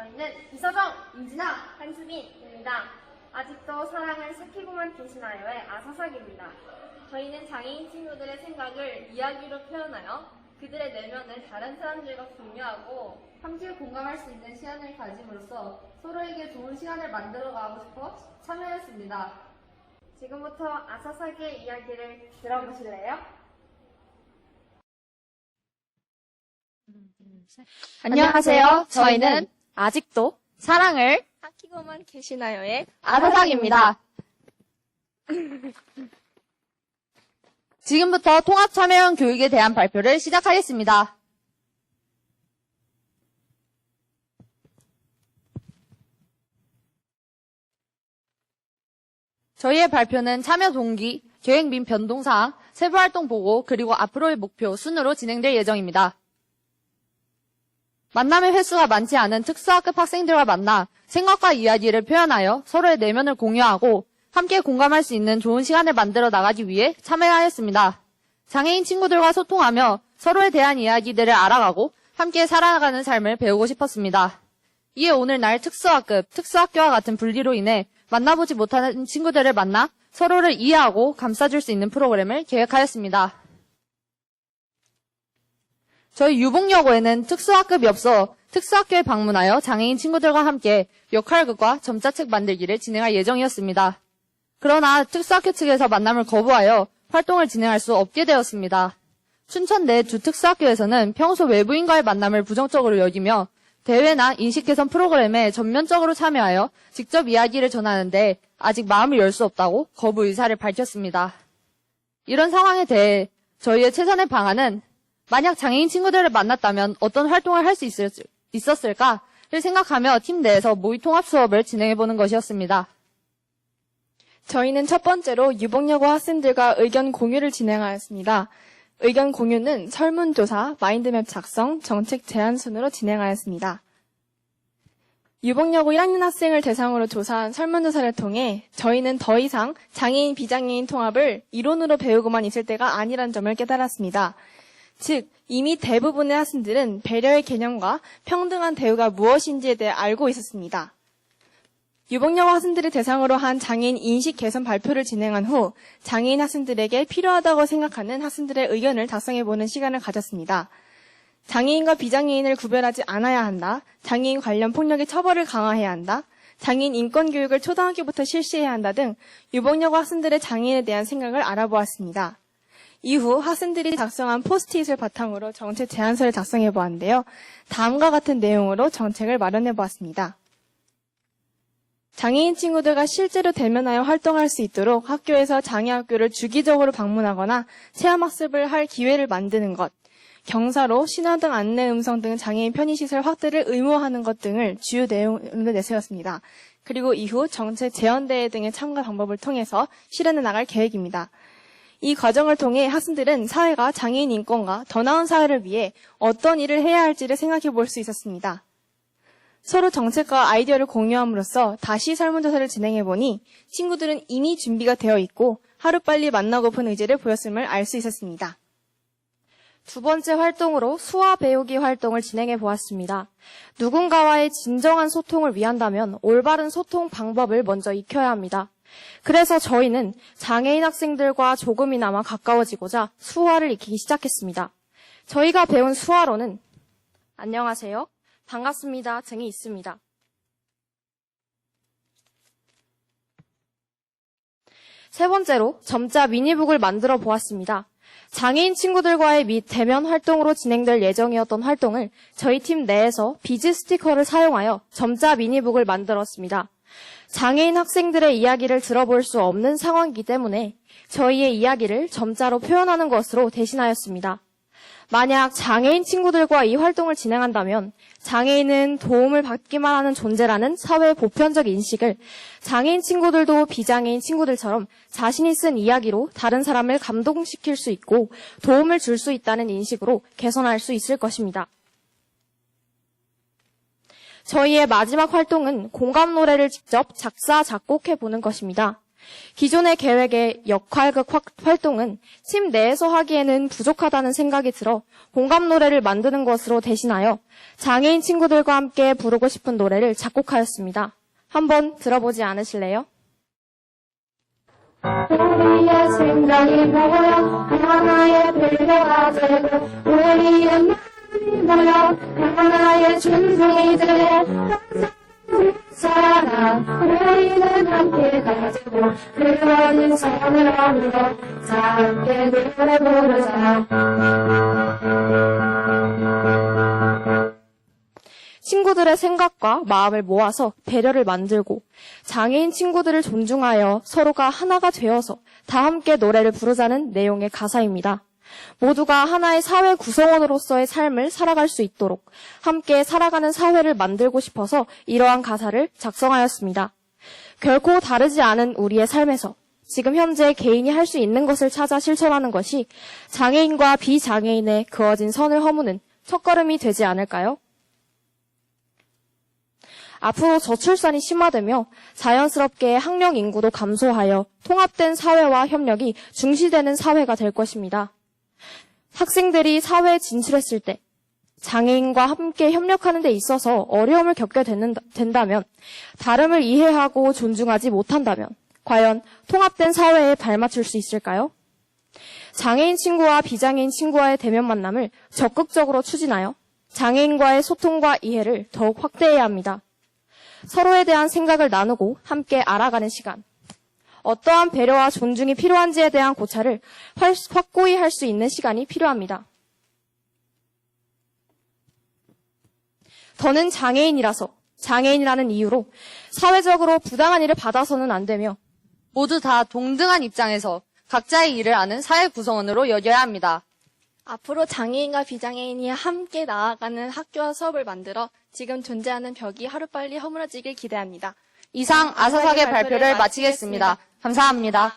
저희는 이서정, 임진아, 한수빈입니다. 아직도 사랑을 삭히고만 계시나요의 아사삭입니다. 저희는 장애인 친구들의 생각을 이야기로 표현하여 그들의 내면을 다른 사람들과 공유하고 함께 공감할 수 있는 시간을 가짐으로써 서로에게 좋은 시간을 만들어가고 싶어 참여했습니다. 지금부터 아사삭의 이야기를 들어보실래요? 안녕하세요. 저희는 아직도 사랑을 삭히고만 계시나요의 아사삭입니다. 지금부터 통합참여형 교육에 대한 발표를 시작하겠습니다. 저희의 발표는 참여 동기, 계획 및 변동사항, 세부활동 보고, 그리고 앞으로의 목표 순으로 진행될 예정입니다. 만남의 횟수가 많지 않은 특수학급 학생들과 만나 생각과 이야기를 표현하여 서로의 내면을 공유하고 함께 공감할 수 있는 좋은 시간을 만들어 나가기 위해 참여하였습니다. 장애인 친구들과 소통하며 서로에 대한 이야기들을 알아가고 함께 살아가는 삶을 배우고 싶었습니다. 이에 오늘날 특수학급, 특수학교와 같은 분리로 인해 만나보지 못하는 친구들을 만나 서로를 이해하고 감싸줄 수 있는 프로그램을 계획하였습니다. 저희 유복여고에는 특수학급이 없어 특수학교에 방문하여 장애인 친구들과 함께 역할극과 점자책 만들기를 진행할 예정이었습니다. 그러나 특수학교 측에서 만남을 거부하여 활동을 진행할 수 없게 되었습니다. 춘천 내 두 특수학교에서는 평소 외부인과의 만남을 부정적으로 여기며 대회나 인식 개선 프로그램에 전면적으로 참여하여 직접 이야기를 전하는데 아직 마음을 열 수 없다고 거부 의사를 밝혔습니다. 이런 상황에 대해 저희의 최선의 방안은 만약 장애인 친구들을 만났다면 어떤 활동을 할 수 있었을까를 생각하며 팀 내에서 모의 통합 수업을 진행해보는 것이었습니다. 저희는 첫 번째로 유복여고 학생들과 의견 공유를 진행하였습니다. 의견 공유는 설문조사, 마인드맵 작성, 정책 제안 순으로 진행하였습니다. 유복여고 1학년 학생을 대상으로 조사한 설문조사를 통해 저희는 더 이상 장애인, 비장애인 통합을 이론으로 배우고만 있을 때가 아니란 점을 깨달았습니다. 즉, 이미 대부분의 학생들은 배려의 개념과 평등한 대우가 무엇인지에 대해 알고 있었습니다. 유복여고 학생들을 대상으로 한 장애인 인식 개선 발표를 진행한 후 장애인 학생들에게 필요하다고 생각하는 학생들의 의견을 작성해보는 시간을 가졌습니다. 장애인과 비장애인을 구별하지 않아야 한다. 장애인 관련 폭력의 처벌을 강화해야 한다. 장애인 인권 교육을 초등학교부터 실시해야 한다 등 유복여고 학생들의 장애인에 대한 생각을 알아보았습니다. 이후 학생들이 작성한 포스트잇을 바탕으로 정책 제안서를 작성해 보았는데요. 다음과 같은 내용으로 정책을 마련해 보았습니다. 장애인 친구들과 실제로 대면하여 활동할 수 있도록 학교에서 장애학교를 주기적으로 방문하거나 체험학습을 할 기회를 만드는 것, 경사로 신호등 안내 음성 등 장애인 편의시설 확대를 의무화하는 것 등을 주요 내용으로 내세웠습니다. 그리고 이후 정책 제언대회 등의 참가 방법을 통해서 실현해 나갈 계획입니다. 이 과정을 통해 학생들은 사회가 장애인 인권과 더 나은 사회를 위해 어떤 일을 해야 할지를 생각해 볼 수 있었습니다. 서로 정책과 아이디어를 공유함으로써 다시 설문조사를 진행해 보니 친구들은 이미 준비가 되어 있고 하루빨리 만나고픈 의지를 보였음을 알 수 있었습니다. 두 번째 활동으로 수화 배우기 활동을 진행해 보았습니다. 누군가와의 진정한 소통을 위한다면 올바른 소통 방법을 먼저 익혀야 합니다. 그래서 저희는 장애인 학생들과 조금이나마 가까워지고자 수화를 익히기 시작했습니다. 저희가 배운 수화로는 안녕하세요, 반갑습니다 등이 있습니다. 세 번째로 점자 미니북을 만들어 보았습니다. 장애인 친구들과의 대면 활동으로 진행될 예정이었던 활동을 저희 팀 내에서 비즈 스티커를 사용하여 점자 미니북을 만들었습니다. 장애인 학생들의 이야기를 들어볼 수 없는 상황이기 때문에 저희의 이야기를 점자로 표현하는 것으로 대신하였습니다. 만약 장애인 친구들과 이 활동을 진행한다면 장애인은 도움을 받기만 하는 존재라는 사회의 보편적 인식을 장애인 친구들도 비장애인 친구들처럼 자신이 쓴 이야기로 다른 사람을 감동시킬 수 있고 도움을 줄 수 있다는 인식으로 개선할 수 있을 것입니다. 저희의 마지막 활동은 공감 노래를 직접 작사, 작곡해 보는 것입니다. 기존의 계획의 역할극 활동은 팀 내에서 하기에는 부족하다는 생각이 들어 공감 노래를 만드는 것으로 대신하여 장애인 친구들과 함께 부르고 싶은 노래를 작곡하였습니다. 한번 들어보지 않으실래요? 우리의 생각이 모여 하나의 필요가 되고 우리의 마음이 모여 하나의 준성이 되어 사랑 우리는 함께 가지고 그런 손으로 자 함께 노래 부르자. 친구들의 생각과 마음을 모아서 배려를 만들고 장애인 친구들을 존중하여 서로가 하나가 되어서 다 함께 노래를 부르자는 내용의 가사입니다. 모두가 하나의 사회 구성원으로서의 삶을 살아갈 수 있도록 함께 살아가는 사회를 만들고 싶어서 이러한 가사를 작성하였습니다. 결코 다르지 않은 우리의 삶에서 지금 현재 개인이 할 수 있는 것을 찾아 실천하는 것이 장애인과 비장애인의 그어진 선을 허무는 첫걸음이 되지 않을까요? 앞으로 저출산이 심화되며 자연스럽게 학령 인구도 감소하여 통합된 사회와 협력이 중시되는 사회가 될 것입니다. 학생들이 사회에 진출했을 때 장애인과 함께 협력하는 데 있어서 어려움을 겪게 된다면, 다름을 이해하고 존중하지 못한다면 과연 통합된 사회에 발맞출 수 있을까요? 장애인 친구와 비장애인 친구와의 대면 만남을 적극적으로 추진하여 장애인과의 소통과 이해를 더욱 확대해야 합니다. 서로에 대한 생각을 나누고 함께 알아가는 시간. 어떠한 배려와 존중이 필요한지에 대한 고찰을 확고히 할 수 있는 시간이 필요합니다. 더는 장애인이라서, 장애인이라는 이유로 사회적으로 부당한 일을 받아서는 안 되며 모두 다 동등한 입장에서 각자의 일을 아는 사회 구성원으로 여겨야 합니다. 앞으로 장애인과 비장애인이 함께 나아가는 학교와 수업을 만들어 지금 존재하는 벽이 하루빨리 허물어지길 기대합니다. 이상 아사사계 발표를 마치겠습니다. 감사합니다.